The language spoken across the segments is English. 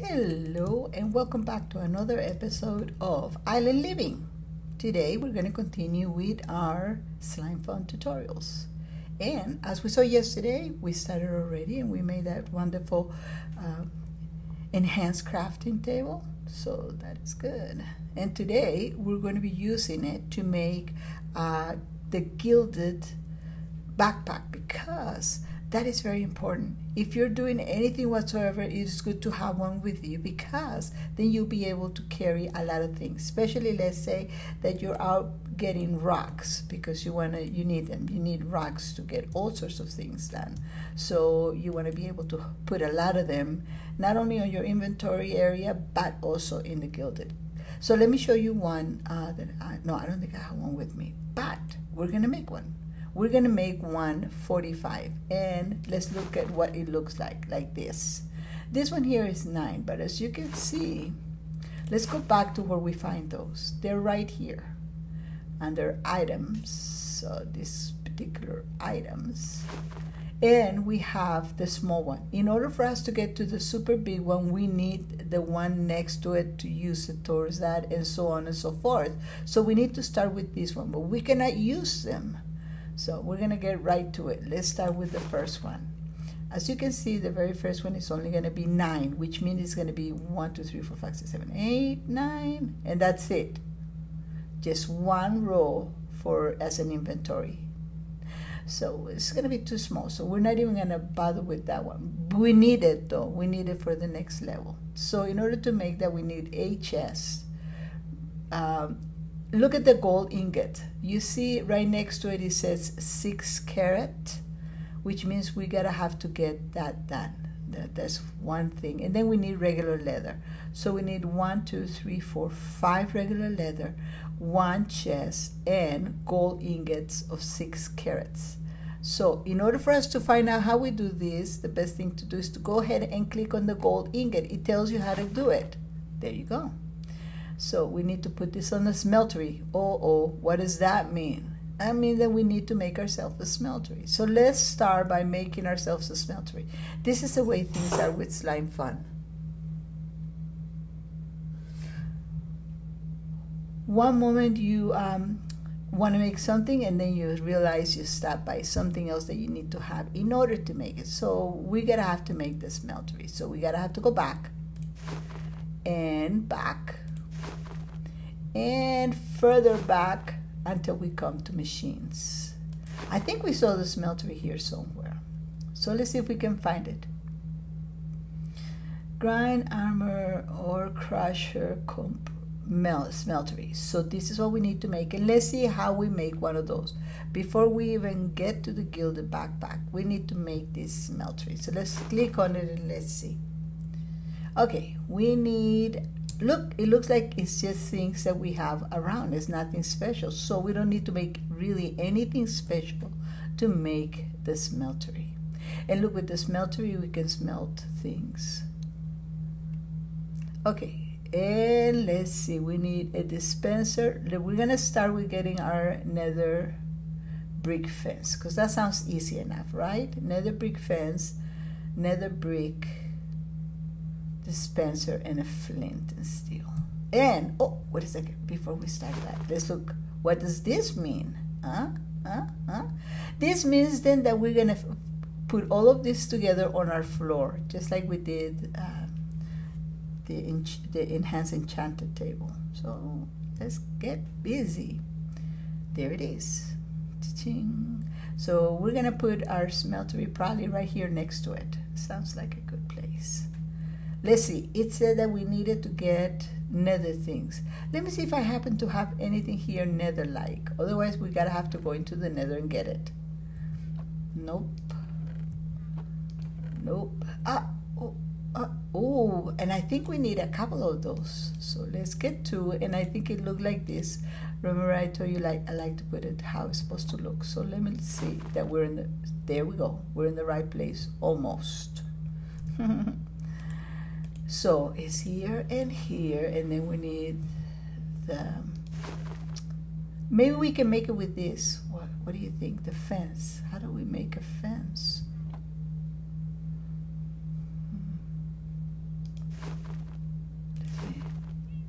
Hello and welcome back to another episode of Island Living. Today we're going to continue with our SlimeFun tutorials. And as we saw yesterday, we started already and we made that wonderful enhanced crafting table. So that is good. And today we're going to be using it to make the gilded backpack, because that is very important. If you're doing anything whatsoever, it is good to have one with you, because then you'll be able to carry a lot of things. Especially, let's say that you're out getting rocks because you need them. You need rocks to get all sorts of things done. So you want to be able to put a lot of them, not only on your inventory area, but also in the gilded. So let me show you one I don't think I have one with me, but we're gonna make one. We're going to make 145, and let's look at what it looks like this. This one here is 9, but as you can see, let's go back to where we find those. They're right here under items, so these particular items, and we have the small one. In order for us to get to the super big one, we need the one next to it to use it towards that, and so on and so forth. So we need to start with this one, but we cannot use them. So we're going to get right to it. Let's start with the first one. As you can see, the very first one is only going to be 9, which means it's going to be 1, 2, 3, 4, 5, 6, 7, 8, 9, and that's it. Just one row as an inventory. So it's going to be too small, so we're not even going to bother with that one. We need it though. We need it for the next level. So in order to make that, we need a chest. Look at the gold ingot. You see right next to it, it says 6 carat, which means we gotta have to get that done. That's one thing. And then we need regular leather. So we need 1, 2, 3, 4, 5 regular leather, 1 chest, and gold ingots of 6 carats. So in order for us to find out how we do this, the best thing to do is to go ahead and click on the gold ingot. It tells you how to do it. There you go. So we need to put this on the smeltery. What does that mean? I mean that we need to make ourselves a smeltery. So let's start by making ourselves a smeltery. This is the way things are with SlimeFun. One moment you want to make something, and then you realize you stop by something else that you need to have in order to make it. So we gotta have to make the smeltery. So we gotta have to go back and back and further back until we come to machines. I think we saw the smeltery here somewhere. So let's see if we can find it. Grind, armor, ore crusher, smeltery. So this is what we need to make, and let's see how we make one of those. Before we even get to the gilded backpack, we need to make this smeltery. So let's click on it and let's see. Okay, we need, look, it looks like it's just things that we have around. It's nothing special. So we don't need to make really anything special to make the smeltery. And look, with the smeltery, we can smelt things. Okay, and let's see, we need a dispenser. We're gonna start with getting our nether brick fence, because that sounds easy enough, right? Nether brick fence, nether brick dispenser, and a flint and steel. And wait a second, before we start that, let's look. What does this mean? This means then that we're gonna put all of this together on our floor, just like we did the enhanced enchanted table. So let's get busy. There it is. Cha-ching. So we're gonna put our smeltery probably right here next to it. Sounds like a good place. Let's see, it said that we needed to get nether things. Let me see if I happen to have anything here nether-like. Otherwise, we gotta have to go into the nether and get it. Nope. Nope. And I think we need a couple of those. So let's get 2, and I think it looked like this. Remember I told you I like to put it how it's supposed to look. So let me see that we're in there we go. We're in the right place, almost. So it's here, and then we need maybe we can make it with this. What do you think? The fence. How do we make a fence?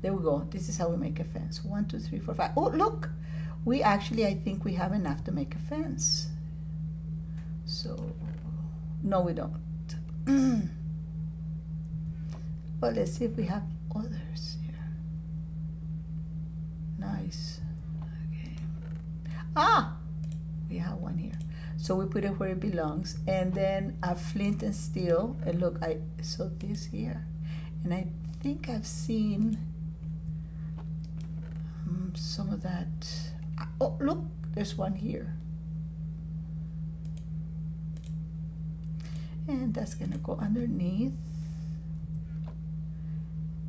There we go. This is how we make a fence. 1, 2, 3, 4, 5. Oh, look! We actually, I think we have enough to make a fence. So, no, we don't. Well, let's see if we have others here. Nice. Okay. Ah! We have one here. So we put it where it belongs. And then a flint and steel. And look, I saw this here. And I think I've seen some of that. Oh, look, there's one here. And that's gonna go underneath.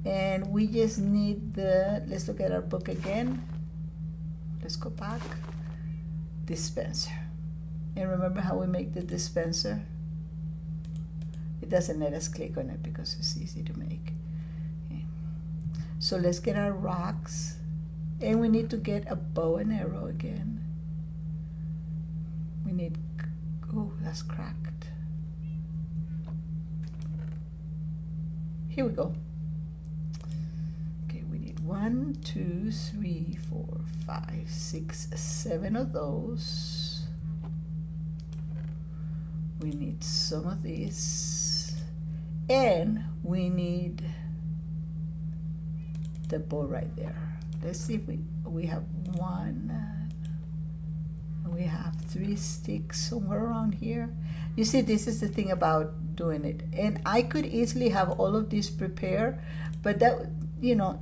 And we just need the, let's look at our book again. Let's go back. Dispenser. And remember how we make the dispenser? It doesn't let us click on it because it's easy to make. Okay. So let's get our rocks. And we need to get a bow and arrow again. We need, oh, that's cracked. Here we go. Okay, we need 1, 2, 3, 4, 5, 6, 7 of those. We need some of these. And we need the bow right there. Let's see if we have one. We have 3 sticks somewhere around here. You see, this is the thing about doing it. And I could easily have all of these prepared, but that, you know,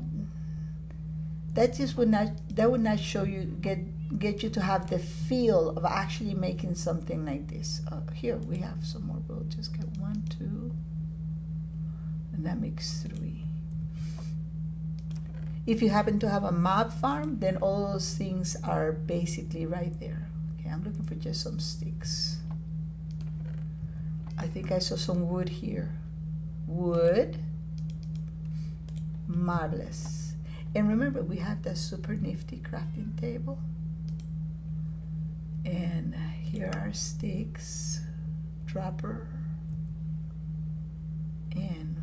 that just would not show you, get you to have the feel of actually making something like this. Here we have some more. We'll just get 1, 2, and that makes 3. If you happen to have a mob farm, then all those things are basically right there. Okay, I'm looking for just some sticks. I think I saw some wood here. Wood. Marvelous. And remember, we have that super nifty crafting table. And here are sticks, dropper, and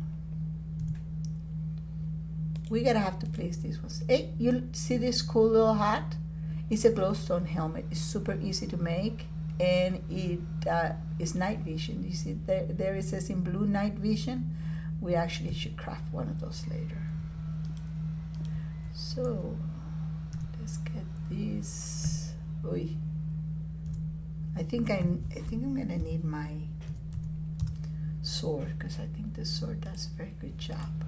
we gotta have to place these ones. Hey, you see this cool little hat? It's a glowstone helmet. It's super easy to make, and it is night vision. You see there it says in blue night vision. We actually should craft one of those later. So let's get these. Oy. I think I'm gonna need my sword, because I think the sword does a very good job.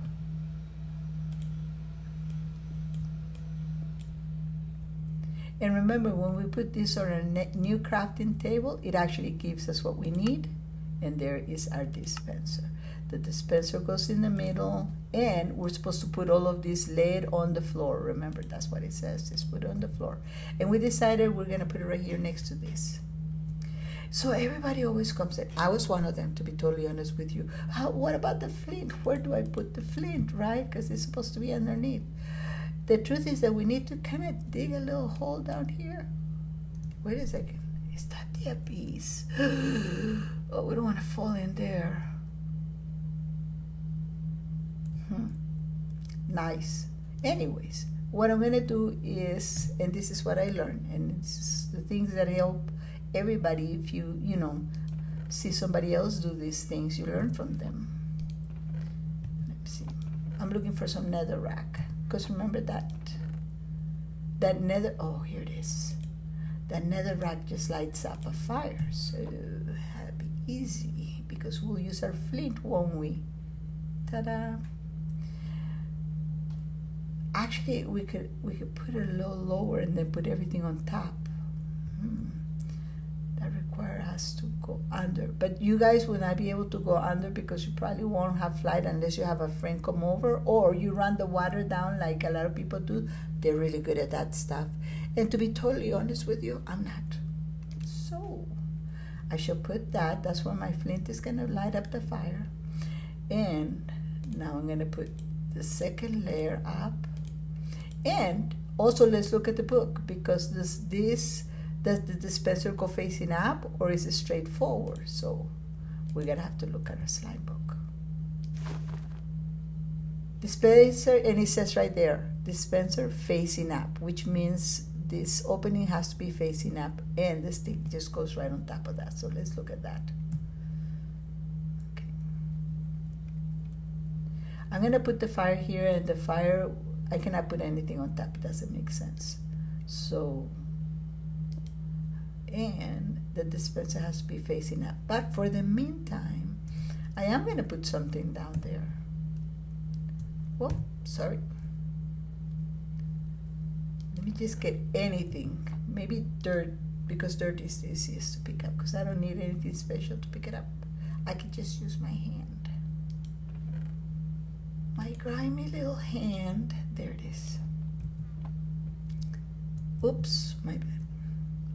And remember, when we put this on a new crafting table, it actually gives us what we need. And there is our dispenser. The dispenser goes in the middle, and we're supposed to put all of this laid on the floor. Remember, that's what it says, just put it on the floor. And we decided we're gonna put it right here next to this. So everybody always comes in. I was one of them, to be totally honest with you. What about the flint? Where do I put the flint, right? Because it's supposed to be underneath. The truth is that we need to kind of dig a little hole down here. Wait a second. Is that the abyss? Oh, we don't want to fall in there. Nice. Anyways, what I'm going to do is, and this is what I learned, and this is the things that help everybody. If you see somebody else do these things, you learn from them. Let me see. I'm looking for some netherrack. Because remember that nether, oh, here it is. That netherrack just lights up a fire. So that'll be easy, because we'll use our flint, won't we? Ta-da. Actually, we could put it a little lower and then put everything on top. That requires us to go under. But you guys will not be able to go under, because you probably won't have flight unless you have a friend come over, or you run the water down like a lot of people do. They're really good at that stuff. And to be totally honest with you, I'm not. So I shall put that. That's where my flint is going to light up the fire. And now I'm going to put the second layer up. And also, let's look at the book, because does the dispenser go facing up, or is it straight forward? So we're gonna have to look at our slime book. dispenser, and it says right there, dispenser facing up, which means this opening has to be facing up, and the stick just goes right on top of that. So let's look at that. Okay. I'm going to put the fire here, and the fire, I cannot put anything on top. It doesn't make sense. So, and the dispenser has to be facing up. But for the meantime, I am going to put something down there. Oh, sorry. Let me just get anything. Maybe dirt, because dirt is the easiest to pick up, because I don't need anything special to pick it up. I can just use my hand. My grimy little hand. There it is. Oops, my bad.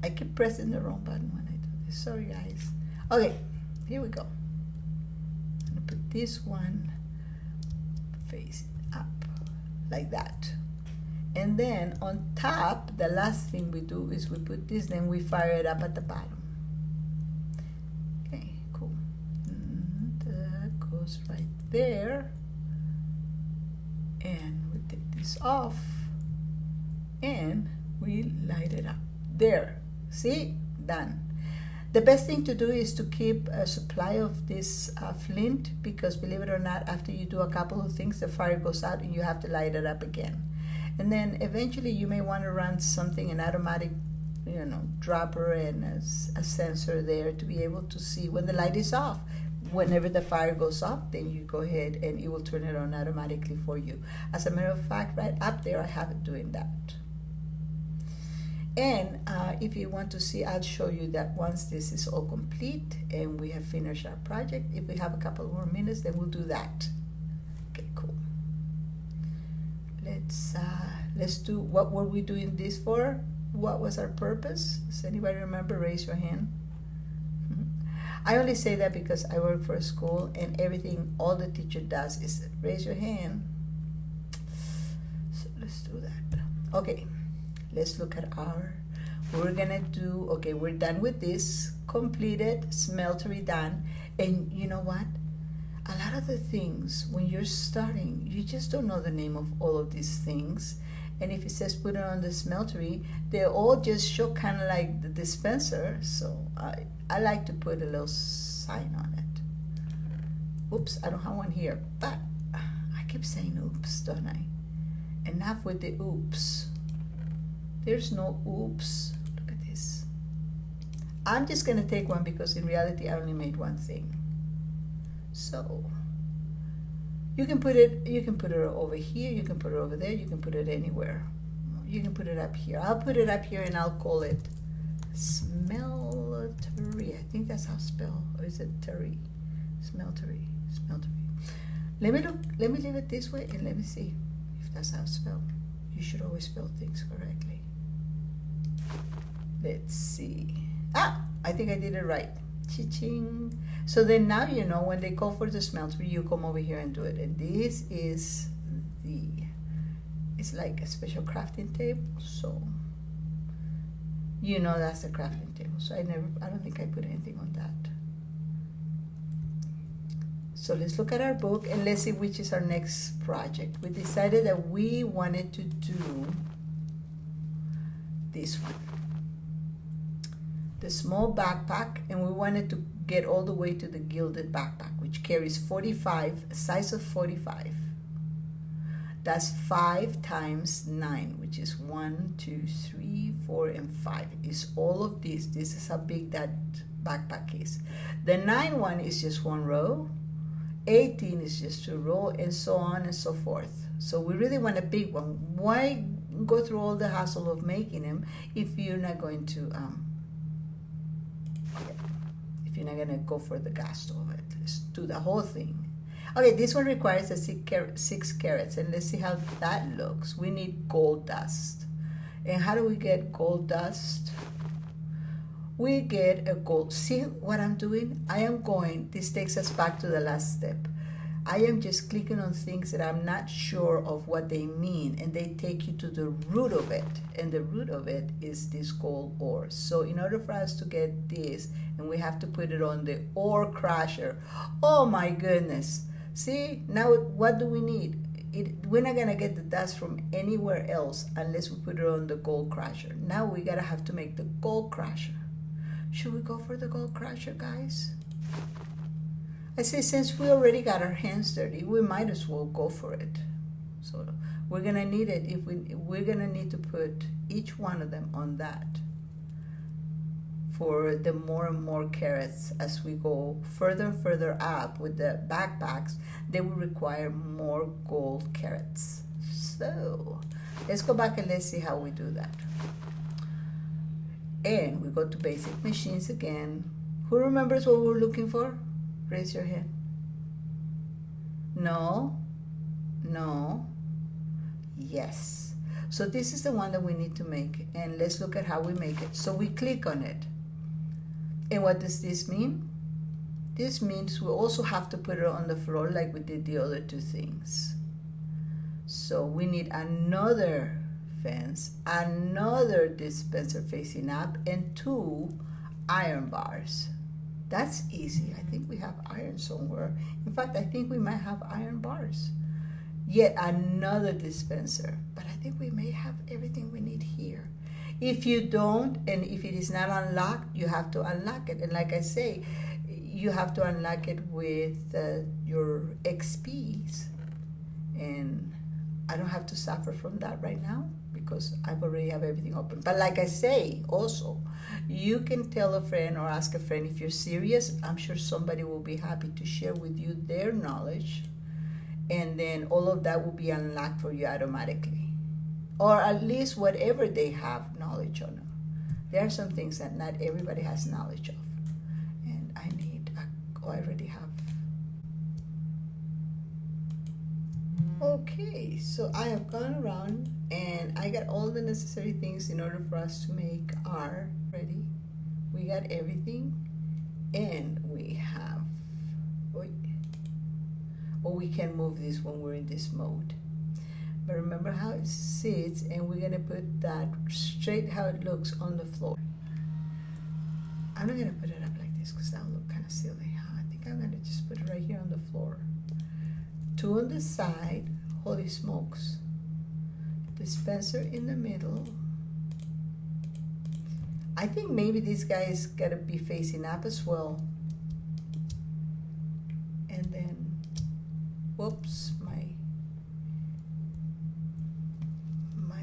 I keep pressing the wrong button when I do this. Sorry, guys. Okay, here we go. I'm going to put this one facing up, like that. And then on top, the last thing we do is we put this, then we fire it up at the bottom. Okay, cool. And that goes right there. And we take this off, and we light it up. There, see? Done. The best thing to do is to keep a supply of this flint, because believe it or not, after you do a couple of things, the fire goes out and you have to light it up again. And then eventually you may want to run something, an automatic, you know, dropper and a sensor there to be able to see when the light is off. Whenever the fire goes off, then you go ahead and it will turn it on automatically for you. As a matter of fact, right up there, I have it doing that. And if you want to see, I'll show you that once this is all complete and we have finished our project. If we have a couple more minutes, then we'll do that. Okay, cool. Let's do, what were we doing this for? What was our purpose? Does anybody remember? Raise your hand. I only say that because I work for a school, and everything all the teacher does is raise your hand. So let's do that. Okay, let's look at we're gonna do, okay, we're done with this, completed, Smeltery done. And you know what? A lot of the things, when you're starting, you just don't know the name of all of these things. And if it says put it on the Smeltery, they all just show kind of like the dispenser. So I like to put a little sign on it. Oops, I don't have one here, but I keep saying oops, don't I? Enough with the oops. There's no oops. Look at this. I'm just gonna take one because in reality I only made one thing. So you can put it over here, you can put it over there, you can put it anywhere. You can put it up here. I'll put it up here and I'll call it Smeltery. I think that's how it's spelled. Or is it Terry? Smeltery. Let me leave it this way and let me see if that's how it's spelled. You should always spell things correctly. Let's see. Ah, I think I did it right. Cha-ching. So then now you know when they call for the Smeltery, you come over here and do it. And this is it's like a special crafting table. So you know that's a crafting table. So I don't think I put anything on that. So let's look at our book and let's see which is our next project. We decided that we wanted to do this one, the small backpack, and we wanted to get all the way to the gilded backpack, which carries 45, a size of 45. That's 5 times 9, which is 1, 2, 3, 4, and 5. Is all of this. This is how big that backpack is. The 9 one is just 1 row. 18 is just 2 rows, and so on and so forth. So we really want a big one. Why go through all the hassle of making them if you're not going to go for the gusto of it? Let's do the whole thing. Okay, this one requires a 6 carats, and let's see how that looks. We need gold dust. And how do we get gold dust? We get a gold. See what I'm doing? This takes us back to the last step. I am just clicking on things that I'm not sure of what they mean, and they take you to the root of it. And the root of it is this gold ore. So in order for us to get this, and we have to put it on the ore crusher. Oh my goodness. See, now what do we need? we're not gonna get the dust from anywhere else unless we put it on the gold crusher. Now we gotta have to make the gold crusher. Should we go for the gold crusher, guys? I say since we already got our hands dirty, we might as well go for it. So we're gonna need it. If we're gonna need to put each one of them on that for the more and more carats as we go further and further up with the backpacks. They will require more gold carats. So let's go back and let's see how we do that. And we go to basic machines again. Who remembers what we're looking for? Raise your hand. No? No? Yes. So this is the one that we need to make, and let's look at how we make it. So we click on it. And what does this mean? This means we also have to put it on the floor like we did the other two things. So we need another fence, another dispenser facing up, and 2 iron bars. That's easy. I think we have iron somewhere. In fact, I think we might have iron bars. Yet another dispenser. But I think we may have everything we need here. If you don't, and if it is not unlocked, you have to unlock it. And like I say, you have to unlock it with your XPs. And I don't have to suffer from that right now because I've already have everything open. But like I say, also, you can tell a friend or ask a friend if you're serious. I'm sure somebody will be happy to share with you their knowledge. And then all of that will be unlocked for you automatically. Or at least whatever they have knowledge on. There are some things that not everybody has knowledge of. And I need, I already have. Okay, so I have gone around and I got all the necessary things in order for us to make our ready. We got everything and we have, or we can move this when we're in this mode. But remember how it sits, and we're gonna put that straight how it looks on the floor. I'm not gonna put it up like this because that'll look kind of silly. I think I'm gonna just put it right here on the floor. 2 on the side, holy smokes. Dispenser in the middle. I think maybe this guy's gotta be facing up as well. And then, whoops, my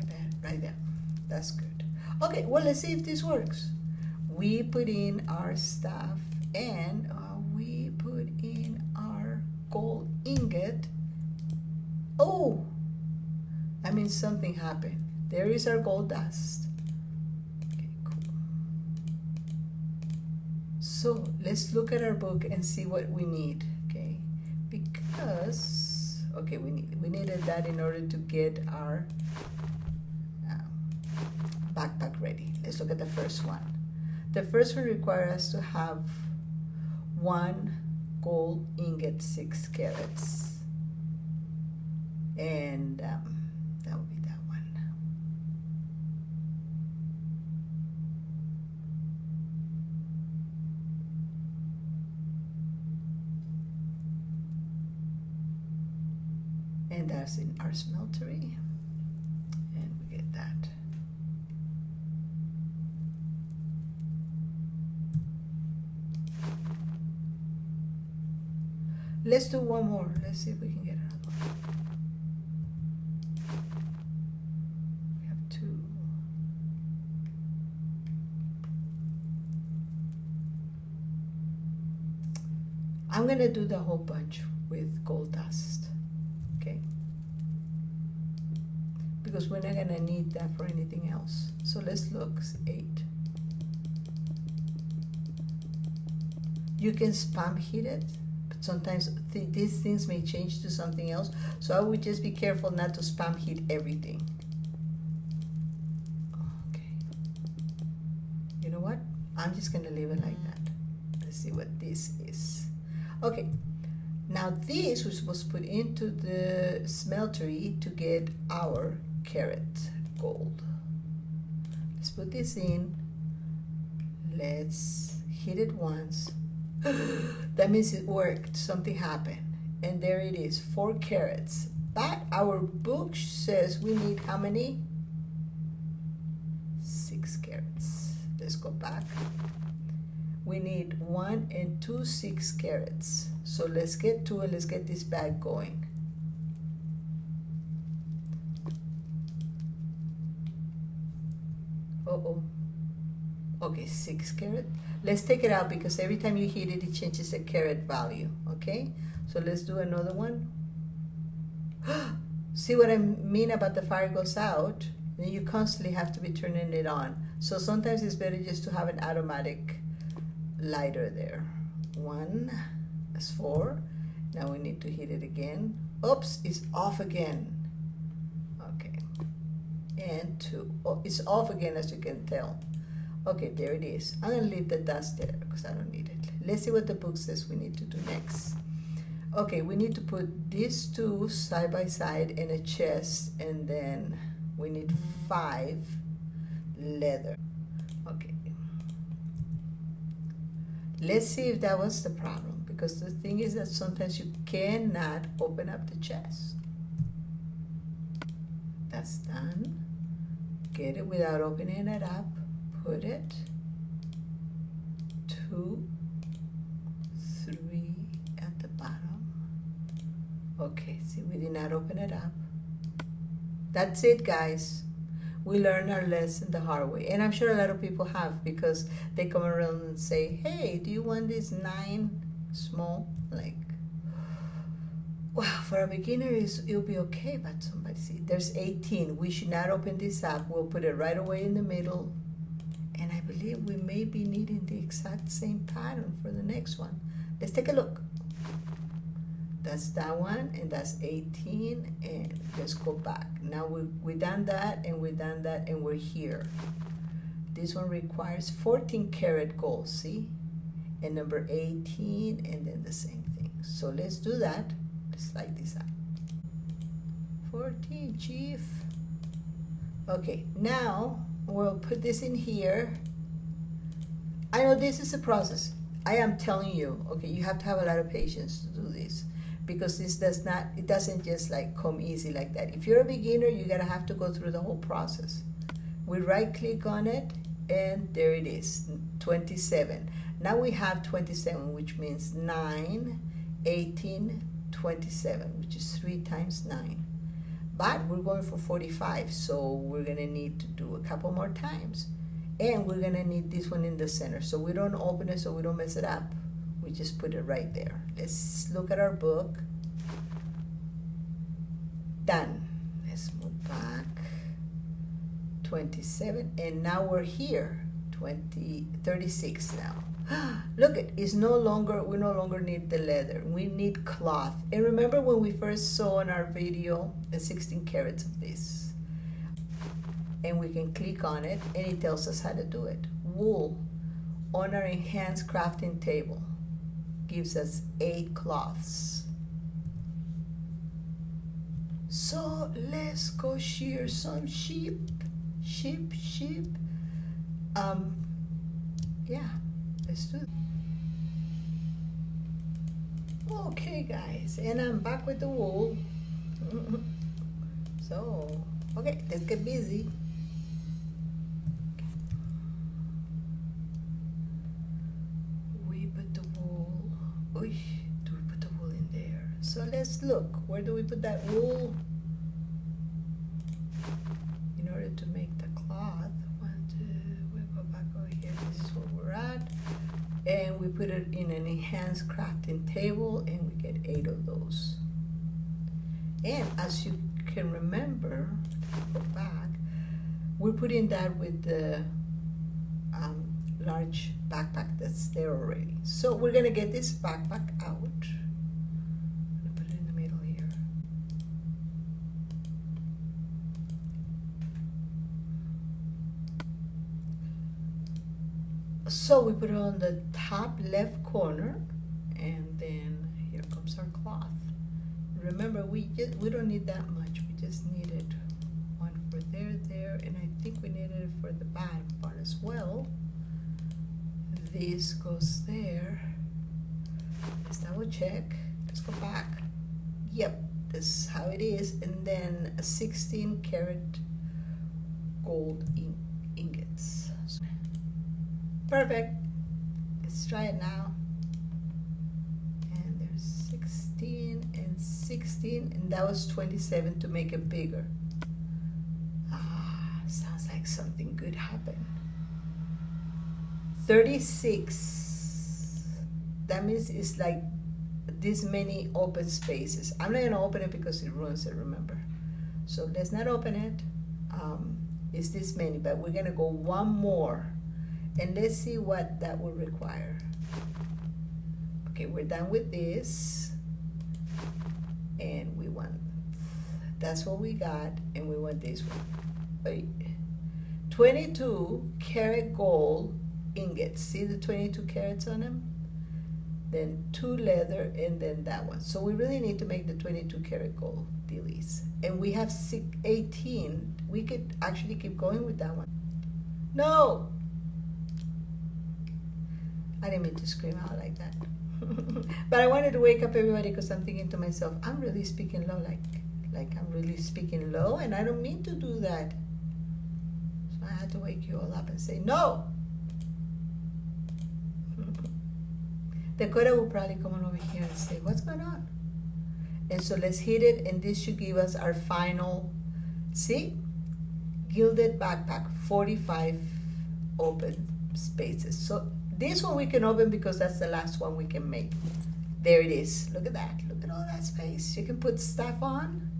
bad, right there. That's good. Okay, well, let's see if this works. We put in our stuff and we put in our gold ingot. Oh, I mean something happened. There is our gold dust. Okay, cool. So let's look at our book and see what we need. Okay, because okay, we needed that in order to get our backpack ready. Let's look at the first one. The first one requires us to have 1 gold ingot 6 carats. And that would be that one. And that's in our smeltery. And we get that. Let's do one more. Let's see if we can get another one. We have 2. I'm gonna do the whole bunch with gold dust, okay? Because we're not gonna need that for anything else. So let's look, 8. You can spam heat it. Sometimes these things may change to something else, so I would just be careful not to spam heat everything. Okay. You know what? I'm just gonna leave it like that. Let's see what this is. Okay. Now this we're supposed to put into the smeltery to get our carat gold. Let's put this in. Let's hit it once. That means it worked. Something happened. And there it is, 4 carats. But our book says we need how many? 6 carats. Let's go back. We need 1 and 2 6 carats. So let's get to it. Let's get this bag going. Okay, 6 carat. Let's take it out because every time you hit it, it changes the carat value. Okay, so let's do another one. See what I mean about the fire goes out? Then you constantly have to be turning it on. So sometimes it's better just to have an automatic lighter there. 1, that's 4. Now we need to hit it again. Oops, it's off again. Okay, and 2. Oh, it's off again, as you can tell. Okay, there it is. I'm gonna leave the dust there because I don't need it. Let's see what the book says we need to do next. Okay, we need to put these 2 side by side in a chest, and then we need 5 leather. Okay. Let's see if that was the problem, because the thing is that sometimes you cannot open up the chest. That's done. Get it without opening it up. Put it 2, 3 at the bottom. Okay, see, we did not open it up. That's it, guys. We learned our lesson the hard way, and I'm sure a lot of people have, because they come around and say, hey, do you want this 9 small? Like, well, for a beginner it'll be okay, but somebody see, there's 18. We should not open this up. We'll put it right away in the middle, and I believe we may be needing the exact same pattern for the next one. Let's take a look. That's that one, and that's 18, and let's go back. Now we done that, and we done that, and we're here. This one requires 14 karat gold, see? And number 18, and then the same thing. So let's do that. Let's slide this out. 14, chief. Okay, now we'll put this in here. I know this is a process. I am telling you, okay, you have to have a lot of patience to do this, because this it doesn't just like come easy like that. If you're a beginner, you're gonna have to go through the whole process. We right click on it, and there it is, 27. Now we have 27, which means 9, 18, 27, which is 3 times 9. But we're going for 45, so we're gonna need to do a couple more times. And we're gonna need this one in the center, so we don't open it, so we don't mess it up. We just put it right there. Let's look at our book. Done. Let's move back. 27, and now we're here. 36 now. Look, it's no longer, we no longer need the leather. We need cloth. And remember when we first saw in our video the 16 carats of this? And we can click on it, and it tells us how to do it. Wool on our enhanced crafting table gives us 8 cloths. So let's go shear some sheep. Yeah, let's do it. Okay, guys, and I'm back with the wool. So, okay, let's get busy. We put the wool. Do we put the wool in there? So let's look. Where do we put that wool? In order to make the cloth. 1, 2. We go back over here. This is where we're at. And we put it in an enhanced crafting table, and we get 8 of those. And as you can remember, go back, we're putting that with the large backpack that's there already. So we're gonna get this backpack out. I'm gonna put it in the middle here. So we put it on the top left corner, and then here comes our cloth. Remember, we don't need that much. We just needed one for there, and I think we needed it for the bottom part as well. This goes there. Let's double check. Let's go back. Yep, This is how it is. And then a 16 karat gold ingots. Perfect. Let's try it now. And there's 16 and 16, and that was 27 to make it bigger. Sounds like something good happened. 36. That means it's like this many open spaces. I'm not gonna open it because it ruins it, remember. So let's not open it. It's this many, but we're gonna go one more, and let's see what that will require. Okay, we're done with this, and we want, that's what we got, and we want this one. Wait, 22 karat gold ingots. See the 22 carats on them? Then 2 leather, and then that one. So we really need to make the 22 karat gold dealies. And we have 18. We could actually keep going with that one. No! I didn't mean to scream out like that. But I wanted to wake up everybody because I'm thinking to myself, I'm really speaking low, like I'm really speaking low, and I don't mean to do that. So I had to wake you all up and say, no! Dakota will probably come on over here and say, what's going on? And so let's hit it, and this should give us our final, see? Gilded backpack, 45 open spaces. So this one we can open because that's the last one we can make. There it is. Look at that. Look at all that space. You can put stuff on,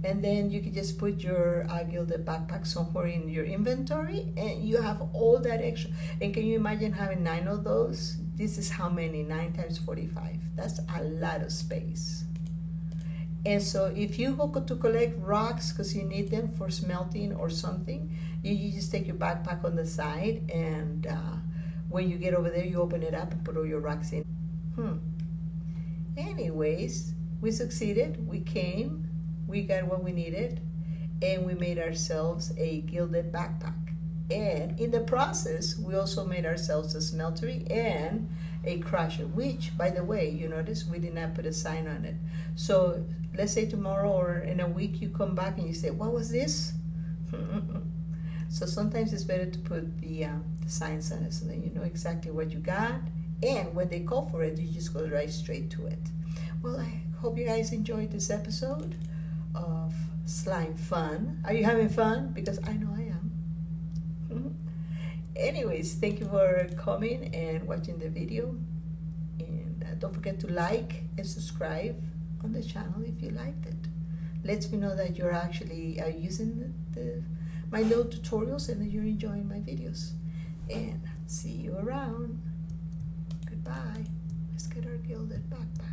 and then you can just put your gilded backpack somewhere in your inventory, and you have all that extra. And can you imagine having 9 of those? This is how many? 9 times 45. That's a lot of space. And so if you go to collect rocks because you need them for smelting or something, you just take your backpack on the side, and when you get over there, you open it up and put all your rocks in. Anyways, we succeeded. We came, we got what we needed, and we made ourselves a gilded backpack. And in the process, we also made ourselves a smeltery and a crusher, which, by the way, you notice we did not put a sign on it. So let's say tomorrow or in a week you come back and you say, what was this? So sometimes it's better to put the signs on it so that you know exactly what you got. And when they call for it, you just go right straight to it. Well, I hope you guys enjoyed this episode of Slime Fun. Are you having fun? Because I know I am. Anyways, thank you for coming and watching the video. And don't forget to like and subscribe on the channel if you liked it. Lets me know that you're actually using my little tutorials and that you're enjoying my videos. And see you around. Goodbye. Let's get our gilded backpack.